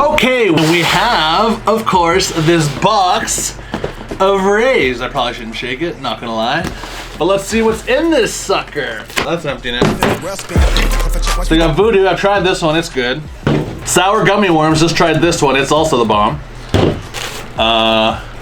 Okay, we have, of course, this box of Raze. I probably shouldn't shake it, not gonna lie. But let's see what's in this sucker. That's empty now. So we got Voodoo. I've tried this one, it's good. Sour gummy worms, just tried this one, it's also the bomb.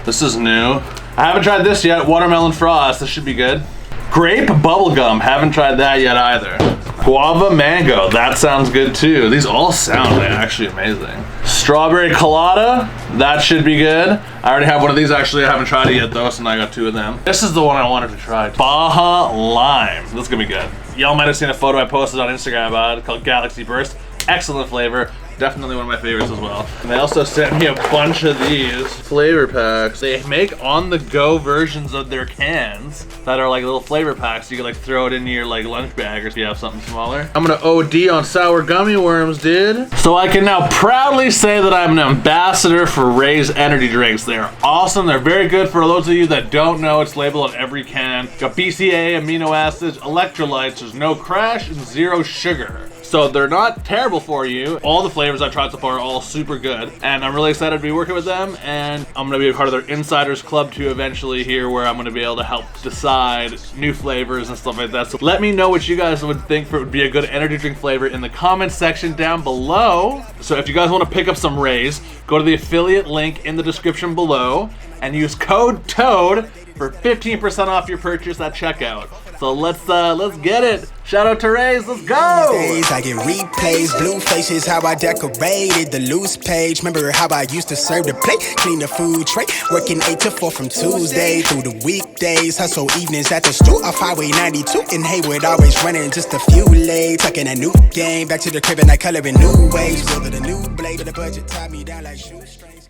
This is new. I haven't tried this yet. Watermelon frost, this should be good. Grape bubblegum, haven't tried that yet either. Guava mango, that sounds good too. These all sound actually amazing. Strawberry colada, that should be good. I already have one of these actually, I haven't tried it yet though, so now I got two of them. This is the one I wanted to try. Baja lime, this is gonna be good. Y'all might have seen a photo I posted on Instagram about it called Galaxy Burst. Excellent flavor. Definitely one of my favorites as well. And they also sent me a bunch of these flavor packs. They make on-the-go versions of their cans that are like little flavor packs. You can like throw it into your like lunch bag or if you have something smaller. I'm gonna OD on sour gummy worms, dude. So I can now proudly say that I'm an ambassador for Raze energy drinks. They're awesome. They're very good. For those of you that don't know, it's labeled on every can. Got BCA, amino acids, electrolytes. There's no crash and zero sugar. So they're not terrible for you. All the flavors I've tried so far are all super good. And I'm really excited to be working with them. And I'm gonna be a part of their Insiders Club too eventually here, where I'm gonna be able to help decide new flavors and stuff like that. So let me know what you guys would think would be a good energy drink flavor in the comments section down below. So if you guys wanna pick up some Raze, go to the affiliate link in the description below and use code TOAD for 15% off your purchase at checkout. So let's get it. Shout out to Raze, let's go! Days I get replays, blue faces, how I decorated the loose page. Remember how I used to serve the plate, clean the food tray, working 8 to 4 from Tuesday through the weekdays. Hustle evenings at the stool off Highway 92 in Hayward, always running just a few late. Tucking a new game, back to the crib and I color in new ways. Building a new blade, but the budget tied me down like shoestrings.